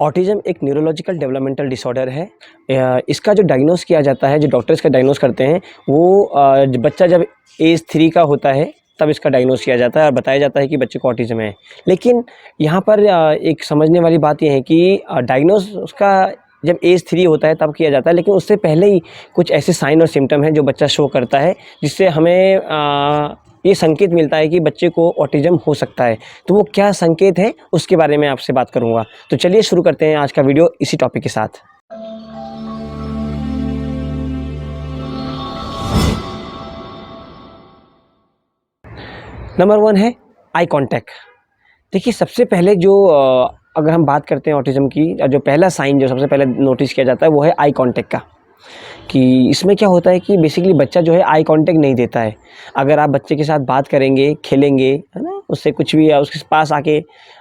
Autism एक neurological developmental disorder है। इसका जो डायग्नोस किया जाता है, जो डॉक्टर इसका डायग्नोस करते हैं, वो बच्चा जब एज 3 का होता है तब इसका डायग्नोस किया जाता है और बताया जाता है कि बच्चे को ऑटिज़म है। लेकिन यहाँ पर एक समझने वाली बात ये है कि डायग्नोस उसका जब एज 3 होता है तब किया जाता है, लेकिन उससे पहले ही कुछ ऐसे साइन और सिम्पटम हैं जो बच्चा शो करता है, जिससे हमें ये संकेत मिलता है कि बच्चे को ऑटिज़म हो सकता है। तो वो क्या संकेत है उसके बारे में आपसे बात करूँगा। तो चलिए शुरू करते हैं आज का वीडियो इसी टॉपिक के साथ। नंबर 1 है आई कॉन्टैक्ट। देखिए, सबसे पहले जो अगर हम बात करते हैं ऑटिज़म की, जो पहला साइन जो सबसे पहले नोटिस किया जाता है वो है आई कॉन्टैक्ट का। कि इसमें क्या होता है कि बेसिकली बच्चा जो है आई कांटेक्ट नहीं देता है। अगर आप बच्चे के साथ बात करेंगे, खेलेंगे, है ना, उससे कुछ भी उसके पास आके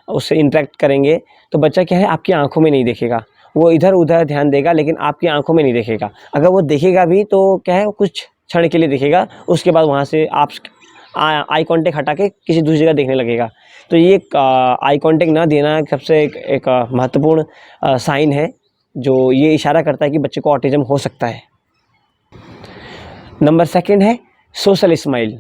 उससे इंटरेक्ट करेंगे, तो बच्चा क्या है आपकी आंखों में नहीं देखेगा, वो इधर-उधर ध्यान देगा लेकिन आपकी आंखों में नहीं देखेगा। अगर वो देखेगा भी तो क्या है, वो कुछ क्षण के लिए देखेगा, उसके बाद वहाँ से आप आई कांटेक्ट हटा के किसी दूसरी जगह देखने लगेगा। तो ये आई कांटेक्ट ना देना सबसे एक महत्वपूर्ण साइन है, जो ये इशारा करता है कि बच्चे को ऑटिज़म हो सकता है। नंबर 2 है सोशल स्माइल।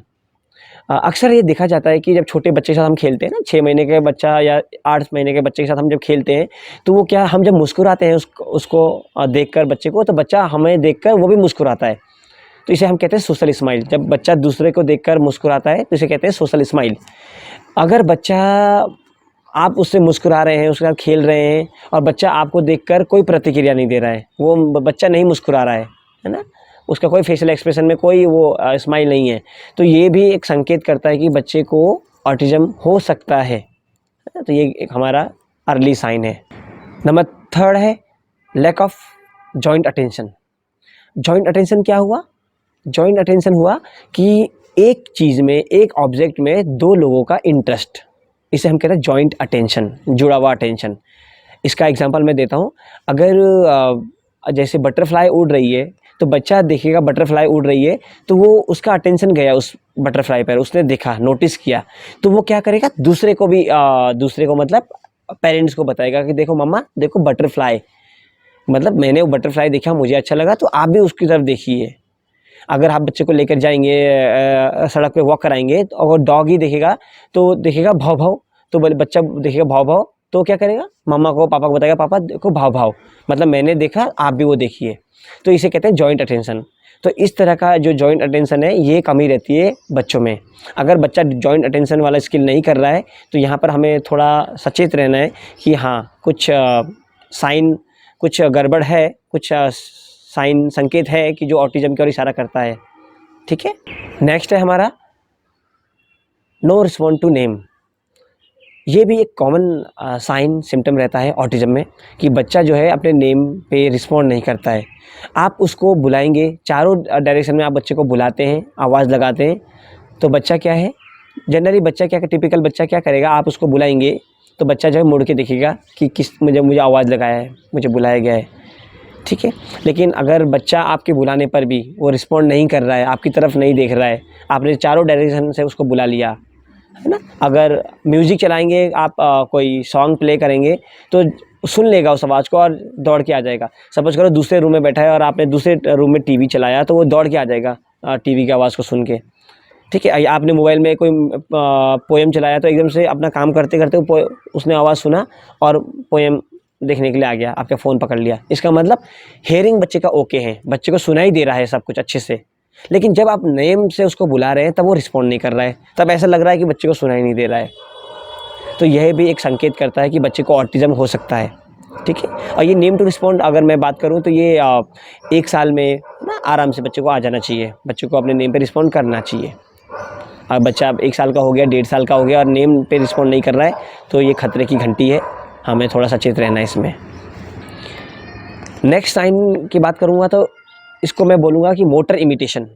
अक्सर ये देखा जाता है कि जब छोटे बच्चे के साथ हम खेलते हैं ना, 6 महीने के बच्चा या 8 महीने के बच्चे के साथ हम जब खेलते हैं, तो वो क्या, हम जब मुस्कुराते हैं उसको देखकर बच्चे को, तो बच्चा हमें देखकर वो भी मुस्कुराता है। तो इसे हम कहते हैं सोशल स्माइल। जब बच्चा दूसरे को देखकर मुस्कुराता है तो इसे कहते हैं सोशल स्माइल। अगर बच्चा, आप उससे मुस्कुरा रहे हैं, उसके साथ खेल रहे हैं और बच्चा आपको देखकर कोई प्रतिक्रिया नहीं दे रहा है, वो बच्चा नहीं मुस्कुरा रहा है ना, उसका कोई फेशियल एक्सप्रेशन में कोई वो स्माइल नहीं है, तो ये भी एक संकेत करता है कि बच्चे को ऑटिज़म हो सकता है। तो ये एक हमारा अर्ली साइन है। नंबर 3 है lack of joint attention. Joint attention क्या हुआ? जॉइंट अटेंशन हुआ कि एक चीज़ में, एक ऑब्जेक्ट में 2 लोगों का इंटरेस्ट, इसे हम कहते हैं जॉइंट अटेंशन, जुड़ा हुआ अटेंशन। इसका एग्जांपल मैं देता हूँ। अगर जैसे बटरफ्लाई उड़ रही है, तो बच्चा देखेगा बटरफ्लाई उड़ रही है, तो वो उसका अटेंशन गया उस बटरफ्लाई पर, उसने देखा, नोटिस किया, तो वो क्या करेगा, दूसरे को भी दूसरे को मतलब पेरेंट्स को बताएगा कि देखो मम्मा, देखो बटरफ्लाई, मतलब मैंने वो बटरफ्लाई देखा, मुझे अच्छा लगा, तो आप भी उसकी तरफ देखिए। अगर आप बच्चे को लेकर जाएंगे, सड़क पे वॉक कराएंगे, तो अगर डॉग ही देखेगा तो देखेगा भाव भाव, तो बच्चा देखेगा भाव भाव, तो क्या करेगा, मम्मा को, पापा को बताएगा, पापा देखो भाव भाव, मतलब मैंने देखा, आप भी वो देखिए। तो इसे कहते हैं जॉइंट अटेंशन। तो इस तरह का जो जॉइंट अटेंशन है, ये कमी रहती है बच्चों में। अगर बच्चा जॉइंट अटेंशन वाला स्किल नहीं कर रहा है, तो यहाँ पर हमें थोड़ा सचेत रहना है कि हाँ, कुछ साइन, कुछ गड़बड़ है, कुछ साइन, संकेत है कि जो ऑटिज़म की ओर इशारा करता है। ठीक है। नेक्स्ट है हमारा नो रिस्पॉन्ड टू नेम। ये भी एक कॉमन साइन सिम्टम रहता है ऑटिज़म में, कि बच्चा जो है अपने नेम पे रिस्पॉन्ड नहीं करता है। आप उसको बुलाएंगे, चारों डायरेक्शन में आप बच्चे को बुलाते हैं, आवाज़ लगाते हैं, तो बच्चा क्या है, जनरली बच्चा क्या, टिपिकल बच्चा क्या करेगा, आप उसको बुलाएंगे तो बच्चा जो है मुड़ के देखेगा कि किस मुझे आवाज़ लगाया है, मुझे बुलाया गया है। ठीक है। लेकिन अगर बच्चा आपके बुलाने पर भी वो रिस्पॉन्ड नहीं कर रहा है, आपकी तरफ नहीं देख रहा है, आपने चारों डायरेक्शन से उसको बुला लिया है ना, अगर म्यूज़िक चलाएंगे आप, कोई सॉन्ग प्ले करेंगे, तो सुन लेगा उस आवाज़ को और दौड़ के आ जाएगा। सपोज करो दूसरे रूम में बैठा है और आपने दूसरे रूम में टीवी चलाया, तो वो दौड़ के आ जाएगा टीवी की आवाज़ को सुन के। ठीक है। आपने मोबाइल में कोई पोएम चलाया, तो एकदम से अपना काम करते करते उसने आवाज़ सुना और पोएम देखने के लिए आ गया, आपका फ़ोन पकड़ लिया। इसका मतलब हेयरिंग बच्चे का ओके है, बच्चे को सुनाई दे रहा है सब कुछ अच्छे से। लेकिन जब आप नेम से उसको बुला रहे हैं, तब वो रिस्पॉन्ड नहीं कर रहा है, तब ऐसा लग रहा है कि बच्चे को सुनाई नहीं दे रहा है। तो यह भी एक संकेत करता है कि बच्चे को ऑटिज़म हो सकता है। ठीक है। और ये नेम टू रिस्पॉन्ड अगर मैं बात करूँ, तो ये 1 साल में ना आराम से बच्चे को आ जाना चाहिए, बच्चे को अपने नेम पे रिस्पॉन्ड करना चाहिए। अब बच्चा 1 साल का हो गया, 1.5 साल का हो गया और नेम पे रिस्पॉन्ड नहीं कर रहा है, तो ये खतरे की घंटी है, हमें थोड़ा सचेत रहना है इसमें। नेक्स्ट साइन की बात करूँगा तो इसको मैं बोलूँगा कि मोटर इमिटेशन।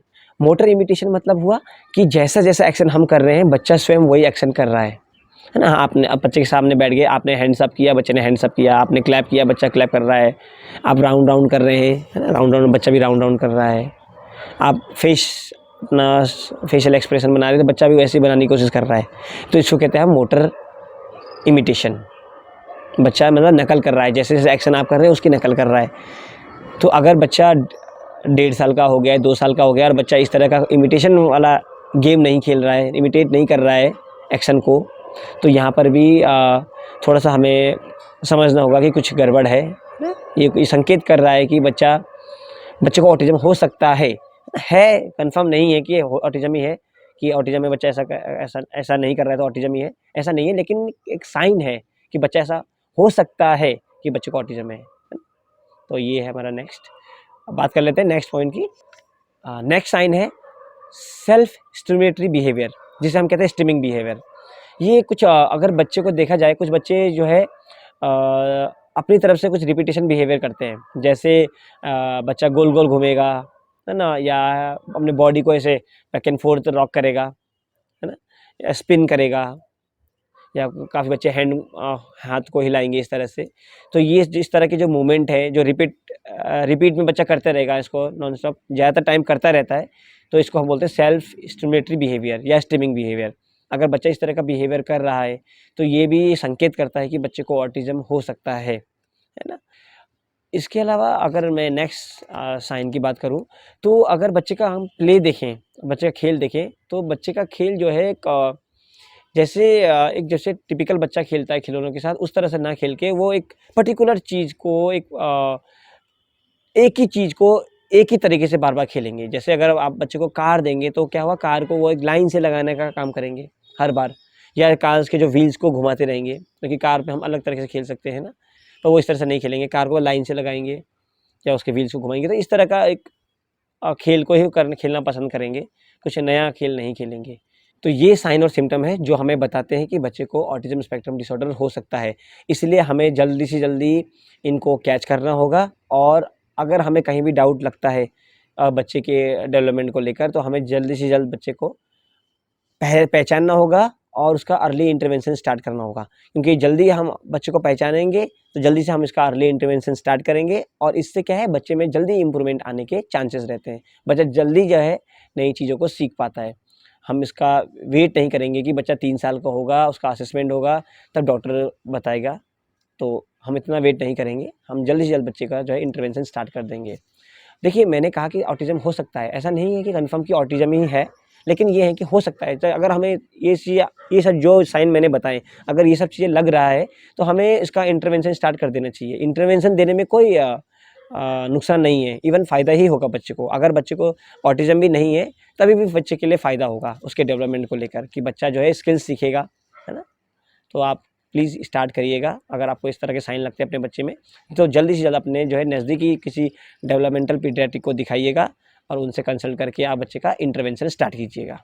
मोटर इमिटेशन मतलब हुआ कि जैसा जैसा एक्शन हम कर रहे हैं, बच्चा स्वयं वही एक्शन कर रहा है ना। आपने, अब बच्चे के सामने बैठ गए, आपने हैंड्स अप किया, बच्चे ने हैंड्स अप किया, आपने क्लैप किया, बच्चा क्लैप कर रहा है, आप राउंड राउंड कर रहे हैं, है ना, राउंड राउंड, बच्चा भी राउंड राउंड कर रहा है, आप अपना फेशियल एक्सप्रेशन बना रहे हैं, तो बच्चा भी वैसे ही बनाने की कोशिश कर रहा है। तो इसको कहते हैं मोटर इमिटेशन। बच्चा मतलब नकल कर रहा है, जैसे-जैसे एक्शन आप कर रहे हैं उसकी नकल कर रहा है। तो अगर बच्चा 1.5 साल का हो गया है, 2 साल का हो गया और बच्चा इस तरह का इमिटेशन वाला गेम नहीं खेल रहा है, इमिटेट नहीं कर रहा है एक्शन को, तो यहाँ पर भी थोड़ा-सा हमें समझना होगा कि कुछ गड़बड़ है ना? ये कोई संकेत कर रहा है कि बच्चे को ऑटिज़्म हो सकता है, कन्फर्म नहीं है कि ऑटिज़्म ही है, कि ऑटिज़्म में बच्चा ऐसा नहीं कर रहा है तो ऑटिज़्म ही है, ऐसा नहीं है, लेकिन एक साइन है कि बच्चा ऐसा हो सकता है कि बच्चे को ऑटिज़्म है। तो ये है हमारा नेक्स्ट। अब बात कर लेते हैं नेक्स्ट पॉइंट की। नेक्स्ट साइन है सेल्फ स्टिमुलेटरी बिहेवियर, जिसे हम कहते हैं स्टिमिंग बिहेवियर। ये कुछ अगर बच्चे को देखा जाए, कुछ बच्चे जो है अपनी तरफ से कुछ रिपीटेशन बिहेवियर करते हैं, जैसे बच्चा गोल-गोल घूमेगा, है ना? या अपने बॉडी को ऐसे बैक एंड फोर्थ रॉक करेगा, है ना? या स्पिन करेगा, या काफ़ी बच्चे हाथ को हिलाएँगे इस तरह से। तो ये जिस तरह के जो मूवमेंट है, जो रिपीट में बच्चा करते रहेगा इसको नॉन स्टॉप, ज़्यादातर टाइम करता रहता है, तो इसको हम बोलते हैं सेल्फ स्टिमुलेटरी बिहेवियर या स्टिमिंग बिहेवियर। अगर बच्चा इस तरह का बिहेवियर कर रहा है, तो ये भी संकेत करता है कि बच्चे को ऑटिज़्म हो सकता है ना? इसके अलावा अगर मैं नेक्स्ट साइन की बात करूँ, तो अगर बच्चे का हम प्ले देखें, बच्चे का खेल देखें, तो बच्चे का खेल जो है जैसे टिपिकल बच्चा खेलता है खिलौनों के साथ, उस तरह से ना खेल के वो एक पर्टिकुलर चीज़ को एक ही चीज़ को एक ही तरीके से बार-बार खेलेंगे। जैसे अगर आप बच्चे को कार देंगे, तो क्या हुआ, कार को वो एक लाइन से लगाने का काम करेंगे हर बार, या कार्स के जो व्हील्स को घुमाते रहेंगे, क्योंकि कार पे हम अलग तरीके से खेल सकते हैं ना, तो वो इस तरह से नहीं खेलेंगे, कार को लाइन से लगाएँगे या उसके व्हील्स को घुमाएँगे। तो इस तरह का एक खेल को ही खेलना पसंद करेंगे, कुछ नया खेल नहीं खेलेंगे। तो ये साइन और सिम्पटम है जो हमें बताते हैं कि बच्चे को ऑटिज़्म स्पेक्ट्रम डिसऑर्डर हो सकता है। इसलिए हमें जल्दी से जल्दी इनको कैच करना होगा, और अगर हमें कहीं भी डाउट लगता है बच्चे के डेवलपमेंट को लेकर, तो हमें जल्दी से जल्द बच्चे को पहचानना होगा और उसका अर्ली इंटरवेंशन स्टार्ट करना होगा। क्योंकि जल्दी हम बच्चे को पहचानेंगे, तो जल्दी से हम इसका अर्ली इंटरवेंशन स्टार्ट करेंगे, और इससे क्या है, बच्चे में जल्दी इम्प्रूवमेंट आने के चांसेस रहते हैं। बच्चा जल्दी जो है नई चीज़ों को सीख पाता है। हम इसका वेट नहीं करेंगे कि बच्चा 3 साल का होगा, उसका असेसमेंट होगा, तब डॉक्टर बताएगा, तो हम इतना वेट नहीं करेंगे। हम जल्दी से जल्द बच्चे का जो है इंटरवेंशन स्टार्ट कर देंगे। देखिए, मैंने कहा कि ऑटिज़्म हो सकता है, ऐसा नहीं है कि कन्फर्म कि ऑटिज़्म ही है, लेकिन ये है कि हो सकता है। तो अगर हमें ये सब जो साइन मैंने बताए, अगर ये सब चीज़ें लग रहा है, तो हमें इसका इंटरवेंशन स्टार्ट कर देना चाहिए। इंटरवेंशन देने में कोई नुकसान नहीं है, इवन फ़ायदा ही होगा बच्चे को। अगर बच्चे को ऑटिज़्म भी नहीं है, तभी भी बच्चे के लिए फ़ायदा होगा उसके डेवलपमेंट को लेकर, कि बच्चा जो है स्किल्स सीखेगा, है ना? तो आप प्लीज़ स्टार्ट करिएगा। अगर आपको इस तरह के साइन लगते हैं अपने बच्चे में, तो जल्दी से जल्द अपने जो है नज़दीकी किसी डेवलपमेंटल पीडियाट्रिक को दिखाइएगा, और उनसे कंसल्ट करके आप बच्चे का इंटरवेंशन स्टार्ट कीजिएगा।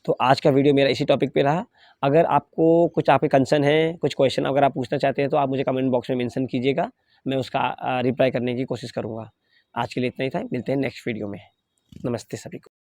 तो आज का वीडियो मेरा इसी टॉपिक पे रहा। अगर आपको कुछ आपके कंसर्न है, कुछ क्वेश्चन अगर आप पूछना चाहते हैं, तो आप मुझे कमेंट बॉक्स में मेंशन कीजिएगा, मैं उसका रिप्लाई करने की कोशिश करूँगा। आज के लिए इतना ही था, मिलते हैं नेक्स्ट वीडियो में। नमस्ते सभी को।